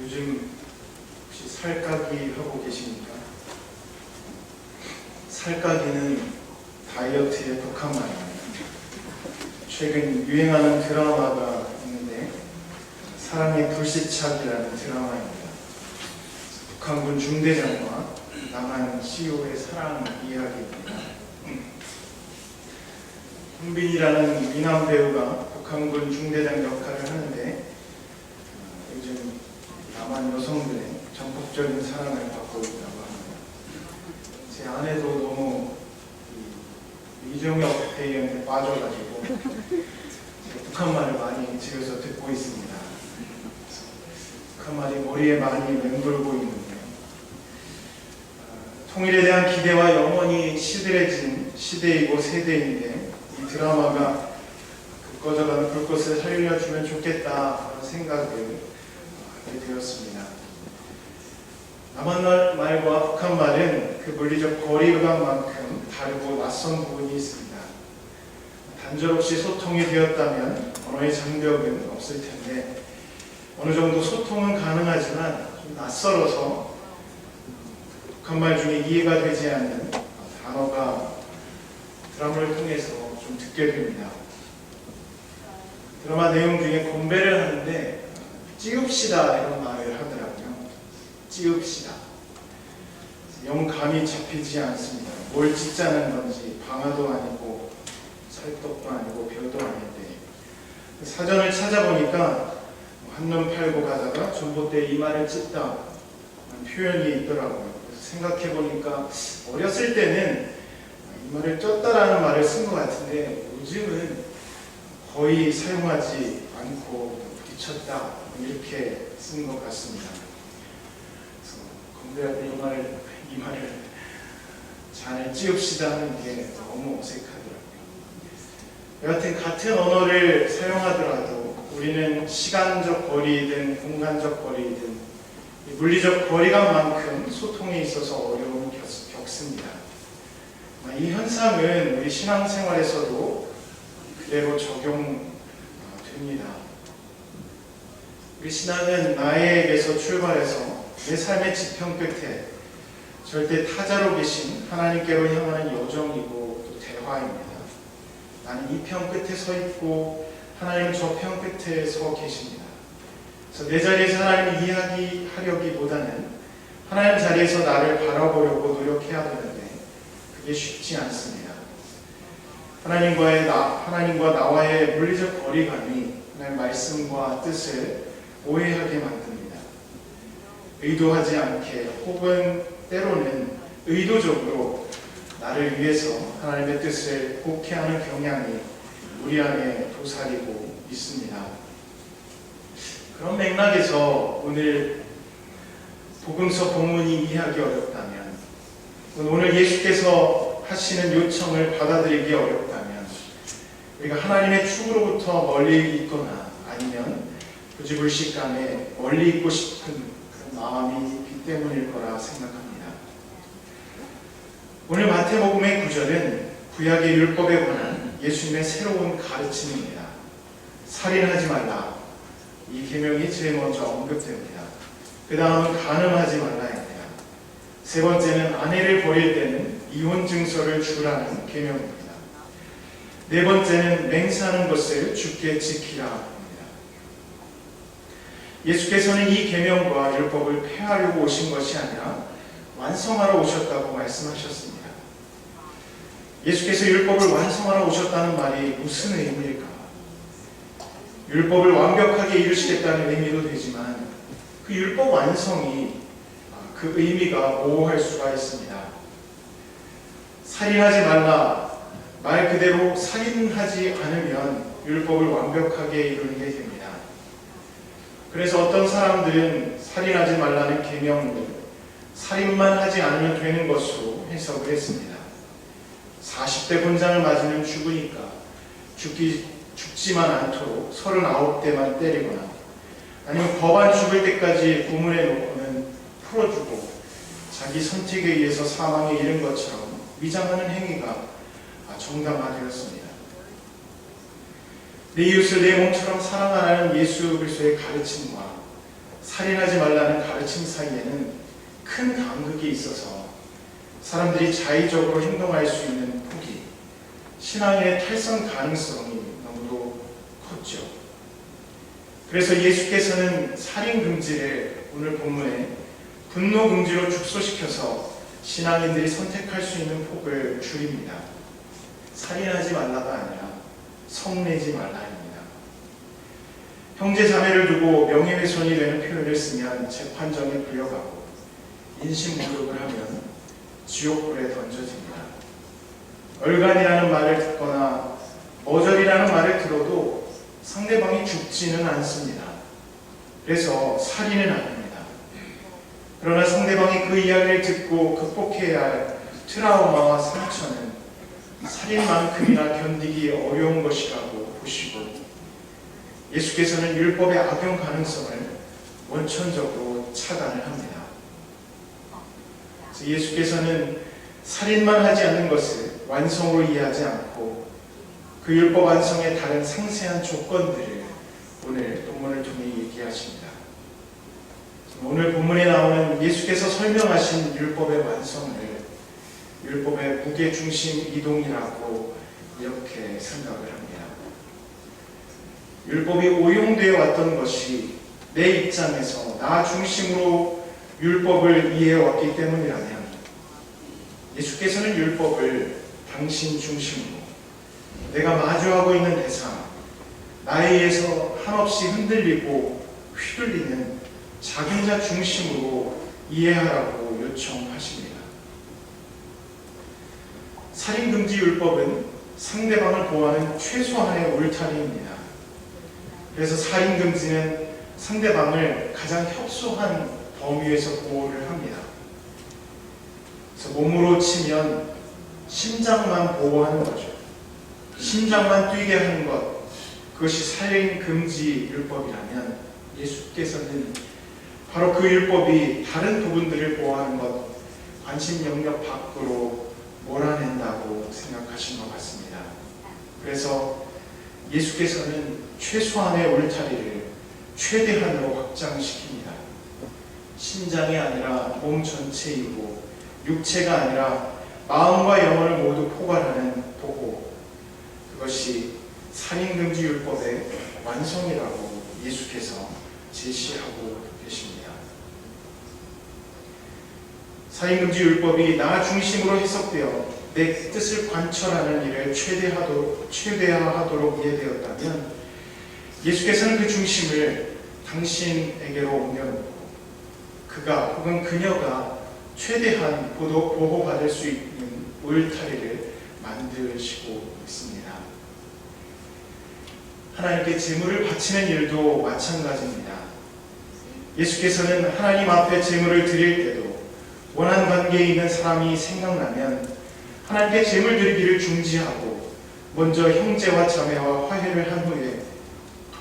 요즘 혹시 살까기 하고 계십니까? 살까기는 다이어트에 독한 말입니다. 최근 유행하는 드라마가 있는데 사랑의 불시착이라는 드라마입니다. 북한군 중대장과 남한 CEO의 사랑 이야기입니다. 홍빈이라는 미남 배우가 북한군 중대장 역할을 하는데 요즘 남한 여성들의 전폭적인 사랑을 받고 있다고 합니다. 제 아내도 너무 이종혁 배우한테 빠져가지고 북한 말을 많이 집에서 듣고 있습니다. 북한 말이 머리에 많이 맴돌고 있는데요. 통일에 대한 기대와 영원히 시들해진 시대이고 세대인데 이 드라마가 그 꺼져가는 불꽃을 살려주면 좋겠다는 생각을 하게 되었습니다. 남한 말과 북한 말은 그 물리적 거리감만큼 다르고 낯선 부분이 있습니다. 단절없이 소통이 되었다면 언어의 장벽은 없을 텐데 어느 정도 소통은 가능하지만 좀 낯설어서 북한 말 중에 이해가 되지 않는 단어가 드라마를 통해서 좀 듣게 됩니다. 드라마 내용 중에 건배를 하는데 찌읍시다 이런 말을 하더라고요. 찌읍시다. 영 감이 잡히지 않습니다. 뭘 찢자는 건지 방아도 아니고 찰떡도 아니고 별도 아닌데 사전을 찾아보니까 한눈 팔고 가다가 전봇대 이마를 찢다 표현이 있더라고요. 그래서 생각해보니까 어렸을 때는 이마를 쪘다라는 말을 쓴 것 같은데 요즘은 거의 사용하지 않고 부딪혔다 이렇게 쓴 것 같습니다. 그래서 건배할 때 이마를 잘 찌읍시다 하는 게 너무 어색하더라고요. 여하튼 같은 언어를 사용하더라도 우리는 시간적 거리든 공간적 거리든 물리적 거리감만큼 소통에 있어서 어려움을 겪습니다. 이 현상은 우리 신앙생활에서도 그대로 적용됩니다. 우리 신앙은 나에게서 출발해서 내 삶의 지평 끝에 절대 타자로 계신 하나님께로 향하는 여정이고 또 대화입니다. 나는 이 편 끝에 서 있고 하나님은 저 편 끝에 서 계십니다. 그래서 내 자리에서 하나님을 이야기하려기보다는 하나님 자리에서 나를 바라보려고 노력해야 되는데 그게 쉽지 않습니다. 하나님과 나와의 물리적 거리감이 하나님의 말씀과 뜻을 오해하게 만듭니다. 의도하지 않게 혹은 때로는 의도적으로 나를 위해서 하나님의 뜻을 곡해하는 경향이 우리 안에 도사리고 있습니다. 그런 맥락에서 오늘 복음서 본문이 이해하기 어렵다면 오늘 예수께서 하시는 요청을 받아들이기 어렵다면 우리가 하나님의 축으로부터 멀리 있거나 아니면 부지불식간에 멀리 있고 싶은 그런 마음이 있기 때문일 거라 생각합니다. 오늘 마태복음의 구절은 구약의 율법에 관한 예수님의 새로운 가르침입니다. 살인하지 말라. 이 계명이 제일 먼저 언급됩니다. 그 다음은 간음하지 말라입니다. 세 번째는 아내를 버릴 때는 이혼 증서를 주라는 계명입니다. 네 번째는 맹세하는 것을 주께 지키라. 예수께서는 이 계명과 율법을 폐하려고 오신 것이 아니라 완성하러 오셨다고 말씀하셨습니다. 예수께서 율법을 완성하러 오셨다는 말이 무슨 의미일까? 율법을 완벽하게 이루시겠다는 의미도 되지만 그 율법 완성이 그 의미가 모호할 수가 있습니다. 살인하지 말라. 말 그대로 살인하지 않으면 율법을 완벽하게 이루는 게 됩니다. 그래서 어떤 사람들은 살인하지 말라는 계명을 살인만 하지 않으면 되는 것으로 해석을 했습니다. 40대 권장을 맞으면 죽으니까 죽지만 않도록 39대만 때리거나 아니면 법안 죽을 때까지 고문해 놓고는 풀어주고 자기 선택에 의해서 사망에 이른 것처럼 위장하는 행위가 정당화되었습니다. 내 이웃을 내 몸처럼 사랑하라는 예수 그리스도의 가르침과 살인하지 말라는 가르침 사이에는 큰 간극이 있어서 사람들이 자의적으로 행동할 수 있는 폭이, 신앙의 탈선 가능성이 너무도 컸죠. 그래서 예수께서는 살인 금지를 오늘 본문에 분노 금지로 축소시켜서 신앙인들이 선택할 수 있는 폭을 줄입니다. 살인하지 말라가 아니라 성내지 말라입니다. 형제 자매를 두고 명예훼손이 되는 표현을 쓰면 재판정에 불려가고 인신모욕을 하면 지옥불에 던져집니다. 얼간이라는 말을 듣거나 머저리라는 말을 들어도 상대방이 죽지는 않습니다. 그래서 살인은 아닙니다. 그러나 상대방이 그 이야기를 듣고 극복해야 할 트라우마와 상처는 살인만큼이나 견디기 어려운 것이라고 보시고 예수께서는 율법의 악용 가능성을 원천적으로 차단을 합니다. 그래서 예수께서는 살인만 하지 않는 것을 완성으로 이해하지 않고 그 율법 완성의 다른 상세한 조건들을 오늘 본문을 통해 얘기하십니다. 오늘 본문에 나오는 예수께서 설명하신 율법의 완성을 율법의 무게중심 이동이라고 이렇게 생각을 합니다. 율법이 오용되어 왔던 것이 내 입장에서 나 중심으로 율법을 이해해왔기 때문이라면 예수께서는 율법을 당신 중심으로 내가 마주하고 있는 대상, 나에 의해서 한없이 흔들리고 휘둘리는 자기자 중심으로 이해하라고 요청하십니다. 살인금지 율법은 상대방을 보호하는 최소한의 울타리입니다. 그래서 살인금지는 상대방을 가장 협소한 범위에서 보호를 합니다. 그래서 몸으로 치면 심장만 보호하는 거죠. 심장만 뛰게 하는 것, 그것이 살인금지 율법이라면 예수께서는 바로 그 율법이 다른 부분들을 보호하는 것, 관심 영역 밖으로 몰아낸다고 생각하신 것 같습니다. 그래서 예수께서는 최소한의 울타리를 최대한으로 확장시킵니다. 심장이 아니라 몸 전체이고 육체가 아니라 마음과 영혼을 모두 포괄하는 보호, 그것이 살인금지 율법의 완성이라고 예수께서 제시하고 계십니다. 살인금지 율법이 나 중심으로 해석되어 내 뜻을 관철하는 일을 최대화하도록 이해되었다면 예수께서는 그 중심을 당신에게로 옮겨놓고 그가 혹은 그녀가 최대한 보호받을 수 있는 울타리를 만드시고 있습니다. 하나님께 제물을 바치는 일도 마찬가지입니다. 예수께서는 하나님 앞에 제물을 드릴 때도 원한 관계에 있는 사람이 생각나면 하나님께 제물 드리기를 중지하고 먼저 형제와 자매와 화해를 한 후에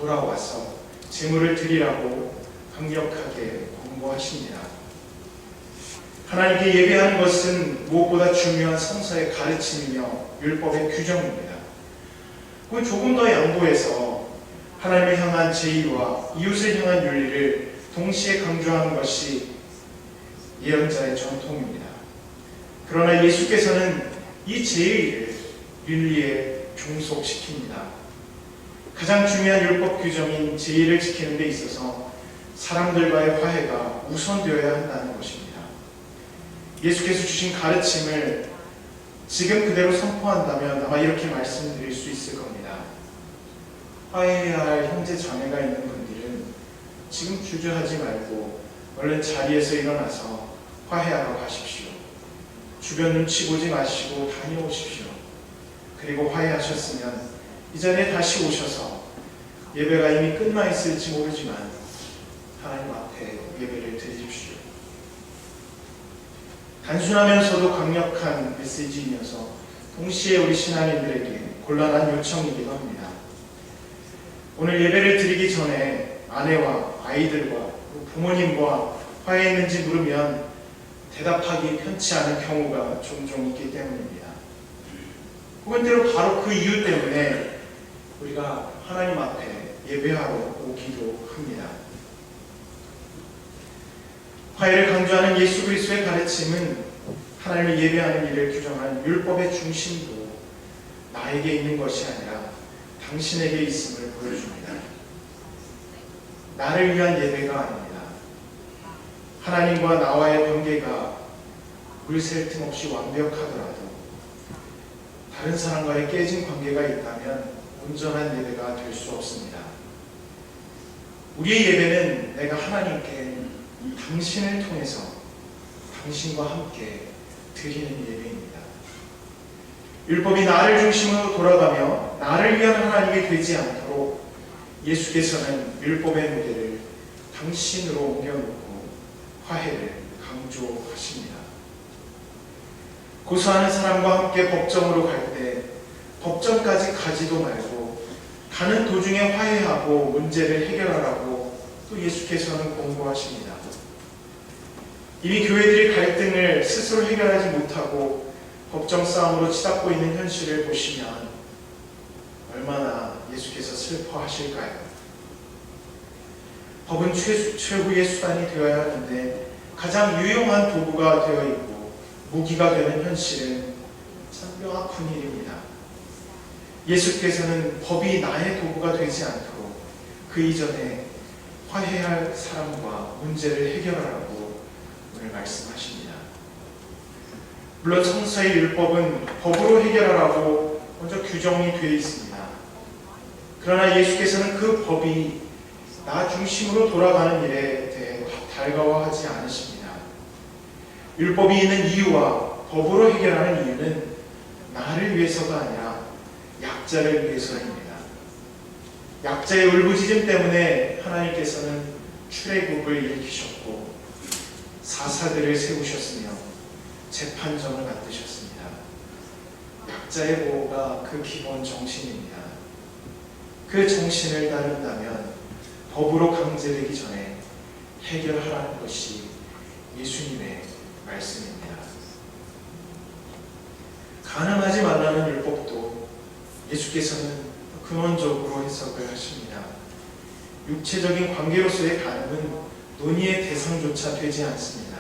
돌아와서 제물을 드리라고 강력하게 권고하십니다. 하나님께 예배하는 것은 무엇보다 중요한 성서의 가르침이며 율법의 규정입니다. 그건 조금 더 양보해서 하나님을 향한 제의와 이웃을 향한 윤리를 동시에 강조하는 것이 예언자의 전통입니다. 그러나 예수께서는 이 제의를 윤리에 종속시킵니다. 가장 중요한 율법 규정인 제의를 지키는 데 있어서 사람들과의 화해가 우선되어야 한다는 것입니다. 예수께서 주신 가르침을 지금 그대로 선포한다면 아마 이렇게 말씀드릴 수 있을 겁니다. 화해해야 할 형제 자매가 있는 분들은 지금 주저하지 말고 얼른 자리에서 일어나서 화해하러 가십시오. 주변 눈치 보지 마시고 다녀오십시오. 그리고 화해하셨으면 이 자리에 다시 오셔서 예배가 이미 끝나 있을지 모르지만 하나님 앞에 예배를 드리십시오. 단순하면서도 강력한 메시지이면서 동시에 우리 신앙인들에게 곤란한 요청이기도 합니다. 오늘 예배를 드리기 전에 아내와 아이들과 부모님과 화해했는지 물으면 대답하기 편치 않은 경우가 종종 있기 때문입니다. 혹은 때로 바로 그 이유 때문에 우리가 하나님 앞에 예배하러 오기도 합니다. 화해를 강조하는 예수 그리스도의 가르침은 하나님을 예배하는 일을 규정하는 율법의 중심도 나에게 있는 것이 아니라 당신에게 있음을 보여줍니다. 나를 위한 예배가 아닙니다. 하나님과 나와의 관계가 물샐 틈 없이 완벽하더라도 다른 사람과의 깨진 관계가 있다면 온전한 예배가 될 수 없습니다. 우리의 예배는 내가 하나님께 당신을 통해서 당신과 함께 드리는 예배입니다. 율법이 나를 중심으로 돌아가며 나를 위한 하나님이 되지 않도록 예수께서는 율법의 무게를 당신으로 옮겨놓고 화해를 강조하십니다. 고소하는 사람과 함께 법정으로 갈 때 법정까지 가지도 말고 가는 도중에 화해하고 문제를 해결하라고 또 예수께서는 권고하십니다. 이미 교회들이 갈등을 스스로 해결하지 못하고 법정 싸움으로 치닫고 있는 현실을 보시면 얼마나 예수께서 슬퍼하실까요? 법은 최후의 수단이 되어야 하는데 가장 유용한 도구가 되어 있고 무기가 되는 현실은 참 뼈아픈 일입니다. 예수께서는 법이 나의 도구가 되지 않도록 그 이전에 화해할 사람과 문제를 해결하라고 오늘 말씀하십니다. 물론 천사의 율법은 법으로 해결하라고 먼저 규정이 되어 있습니다. 그러나 예수께서는 그 법이 나 중심으로 돌아가는 일에 대해 달가워하지 않으십니다. 율법이 있는 이유와 법으로 해결하는 이유는 나를 위해서가 아니라 약자를 위해서입니다. 약자의 울부짖음 때문에 하나님께서는 출애굽을 일으키셨고 사사들을 세우셨으며 재판정을 만드셨습니다. 약자의 보호가 그 기본 정신입니다. 그 정신을 따른다면 법으로 강제되기 전에 해결하라는 것이 예수님의 말씀입니다. 간음하지 말라는 율법도 예수께서는 근원적으로 해석을 하십니다. 육체적인 관계로서의 간음은 논의의 대상조차 되지 않습니다.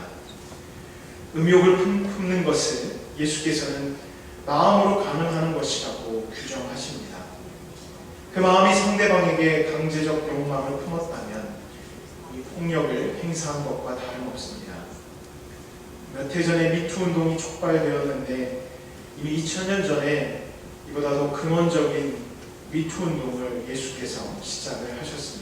음욕을 품는 것을 예수께서는 마음으로 간음하는 것이라고 규정하십니다. 그 마음이 상대방에게 강제적 욕망을 품었다면 이 폭력을 행사한 것과 다름없습니다. 몇 해 전에 미투 운동이 촉발되었는데 이미 2000년 전에 이보다 더 근원적인 미투 운동을 예수께서 시작을 하셨습니다.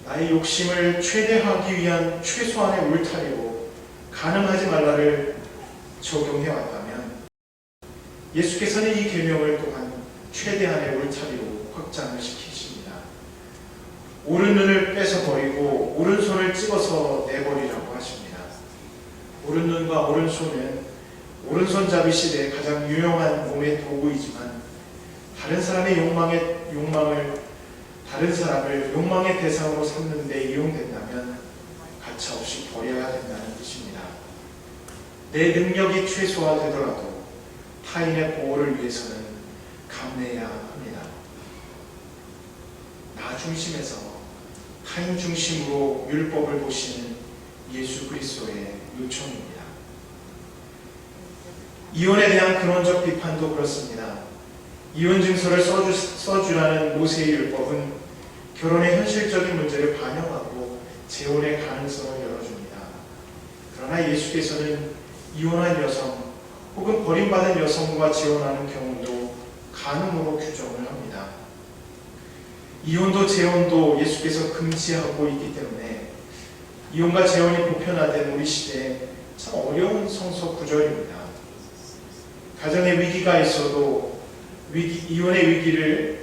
나의 욕심을 최대화하기 위한 최소한의 울타리로 간음하지 말라를 적용해왔다면 예수께서는 이 계명을 또한 최대한의 울타리로 확장을 시키십니다. 오른 눈을 뺏어버리고 오른손을 찍어서 내버리라고 하십니다. 오른 눈과 오른손은 오른손잡이 시대의 가장 유용한 몸의 도구이지만 다른 사람의 다른 사람을 욕망의 대상으로 삼는 데 이용된다면 가차없이 버려야 된다는 뜻입니다. 내 능력이 최소화되더라도 타인의 보호를 위해서는 감내해야 합니다. 나 중심에서 타인 중심으로 율법을 보시는 예수 그리스도의 요청입니다. 이혼에 대한 근원적 비판도 그렇습니다. 이혼 증서를 써주라는 모세의 율법은 결혼의 현실적인 문제를 반영하고 재혼의 가능성을 열어줍니다. 그러나 예수께서는 이혼한 여성 혹은 버림받은 여성과 재혼하는 경우도 간음으로 규정을 합니다. 이혼도 재혼도 예수께서 금지하고 있기 때문에 이혼과 재혼이 보편화된 우리 시대에 참 어려운 성서 구절입니다. 가정에 위기가 있어도 이혼의 위기를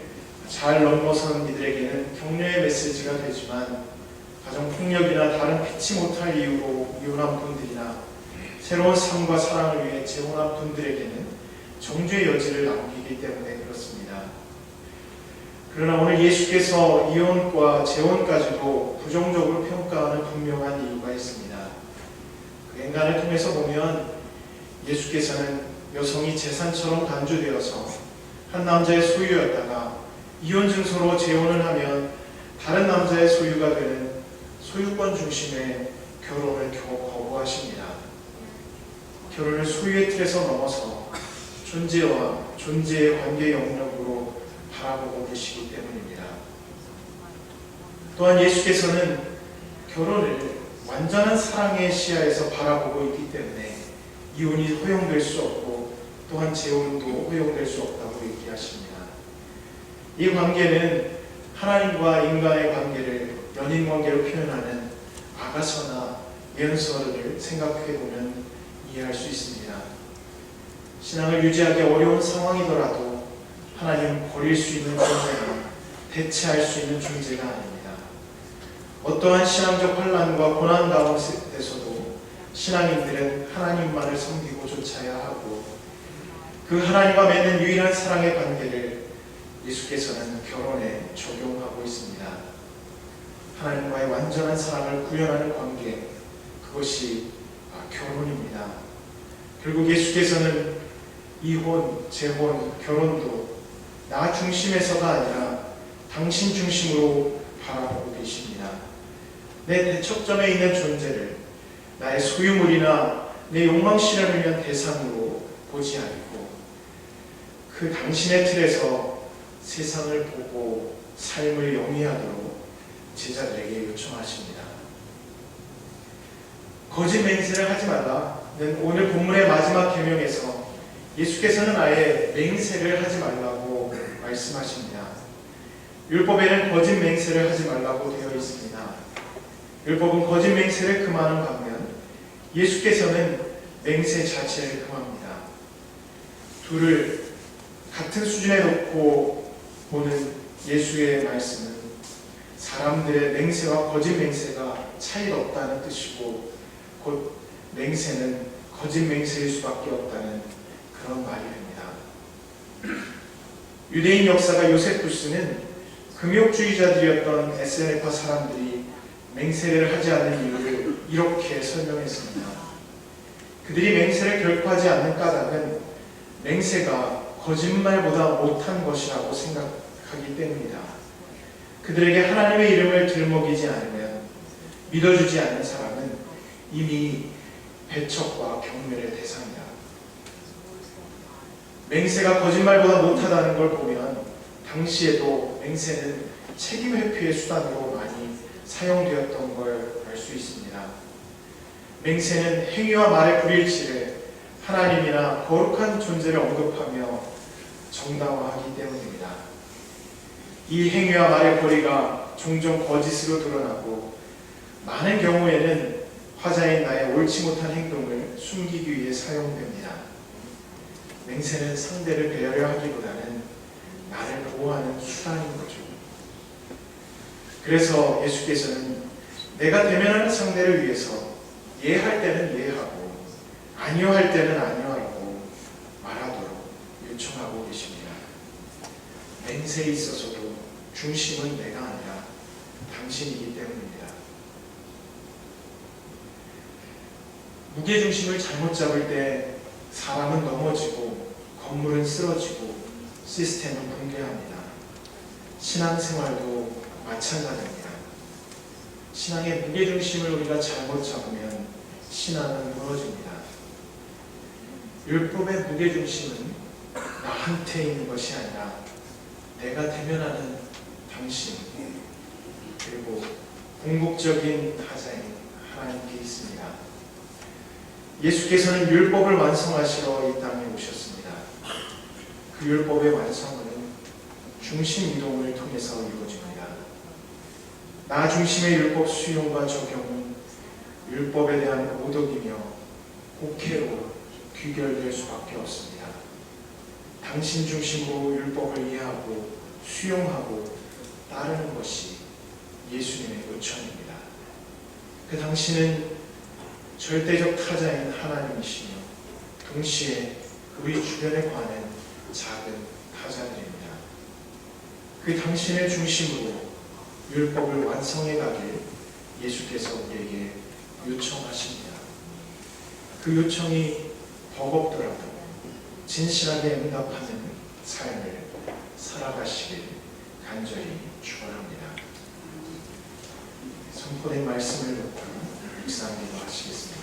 잘 넘어선 이들에게는 격려의 메시지가 되지만 가정폭력이나 다른 피치 못할 이유로 이혼한 분들이나 새로운 삶과 사랑을 위해 재혼한 분들에게는 정죄의 여지를 남기기 때문에 그렇습니다. 그러나 오늘 예수께서 이혼과 재혼까지도 부정적으로 평가하는 분명한 이유가 있습니다. 그 인간을 통해서 보면 예수께서는 여성이 재산처럼 간주되어서 한 남자의 소유였다가 이혼 증서로 재혼을 하면 다른 남자의 소유가 되는 소유권 중심의 결혼을 거부하십니다. 결혼을 소유의 틀에서 넘어서 존재와 존재의 관계 영역으로 바라보고 계시기 때문입니다. 또한 예수께서는 결혼을 완전한 사랑의 시야에서 바라보고 있기 때문에 이혼이 허용될 수 없고 또한 재혼도 허용될 수 없다고 얘기하십니다. 이 관계는 하나님과 인간의 관계를 연인 관계로 표현하는 아가서나 예언서를 생각해보면 이해할 수 있습니다. 신앙을 유지하기 어려운 상황이더라도 하나님은 버릴 수 있는 존재나 대체할 수 있는 존재가 아닙니다. 어떠한 신앙적 환난과 고난 가운데서도 신앙인들은 하나님만을 섬기고 쫓아야 하고 그 하나님과 맺는 유일한 사랑의 관계를 예수께서는 결혼에 적용하고 있습니다. 하나님과의 완전한 사랑을 구현하는 관계, 그것이 결혼입니다. 결국 예수께서는 이혼, 재혼, 결혼도 나 중심에서가 아니라 당신 중심으로 바라보고 계십니다. 내 대척점에 있는 존재를 나의 소유물이나 내 욕망 실현을 위한 대상으로 보지 않고 그 당신의 틀에서 세상을 보고 삶을 영위하도록 제자들에게 요청하십니다. 거짓 맹세를 하지 말라는 오늘 본문의 마지막 계명에서 예수께서는 아예 맹세를 하지 말라고 말씀하십니다. 율법에는 거짓 맹세를 하지 말라고 되어 있습니다. 율법은 거짓 맹세를 금하는 반면 예수께서는 맹세 자체를 금합니다. 둘을 같은 수준에 놓고 보는 예수의 말씀은 사람들의 맹세와 거짓 맹세가 차이가 없다는 뜻이고 곧 맹세는 거짓 맹세일 수밖에 없다는 그런 말이 됩니다. 유대인 역사가 요세푸스는 금욕주의자들이었던 에스네파 사람들이 맹세를 하지 않는 이유를 이렇게 설명했습니다. 그들이 맹세를 결코 하지 않는 까닭은 맹세가 거짓말보다 못한 것이라고 생각하기 때문이다. 그들에게 하나님의 이름을 들먹이지 않으면 믿어주지 않는 사람은 이미 배척과 경멸의 대상이다. 맹세가 거짓말보다 못하다는 걸 보면 당시에도 맹세는 책임 회피의 수단으로 많이 사용되었던 걸 알 수 있습니다. 맹세는 행위와 말의 불일치를 하나님이나 거룩한 존재를 언급하며 정당화하기 때문입니다. 이 행위와 말의 거리가 종종 거짓으로 드러나고 많은 경우에는 화자인 나의 옳지 못한 행동을 숨기기 위해 사용됩니다. 맹세는 상대를 배려려 하기보다는 나를 보호하는 수단인 거죠. 그래서 예수께서는 내가 대면하는 상대를 위해서 예할 때는 예하고 아니요 할 때는 아니요라고 말하도록 요청하고 계십니다. 맹세에 있어서도 중심은 내가 아니라 당신이기 때문입니다. 무게중심을 잘못 잡을 때 사람은 넘어지고 건물은 쓰러지고 시스템은 붕괴합니다. 신앙생활도 마찬가지입니다. 신앙의 무게중심을 우리가 잘못 잡으면 신앙은 무너집니다. 율법의 무게중심은 나한테 있는 것이 아니라 내가 대면하는 당신 그리고 궁극적인 타자인 하나님께 있습니다. 예수께서는 율법을 완성하시러 이 땅에 오셨습니다. 그 율법의 완성은 중심 이동을 통해서 이루어집니다. 나 중심의 율법 수용과 적용은 율법에 대한 오덕이며 곡해로 귀결될 수밖에 없습니다. 당신 중심으로 율법을 이해하고 수용하고 따르는 것이 예수님의 요청입니다. 그 당신은 절대적 타자인 하나님이시며 동시에 우리 주변에 관한 작은 타자들입니다. 그 당신의 중심으로 율법을 완성해 가길 예수께서 우리에게 요청하십니다. 그 요청이 버겁더라도 진실하게 응답하는 삶을 살아가시길 간절히 축원합니다. 선포된 말씀을 묵상하기도 하시겠습니다.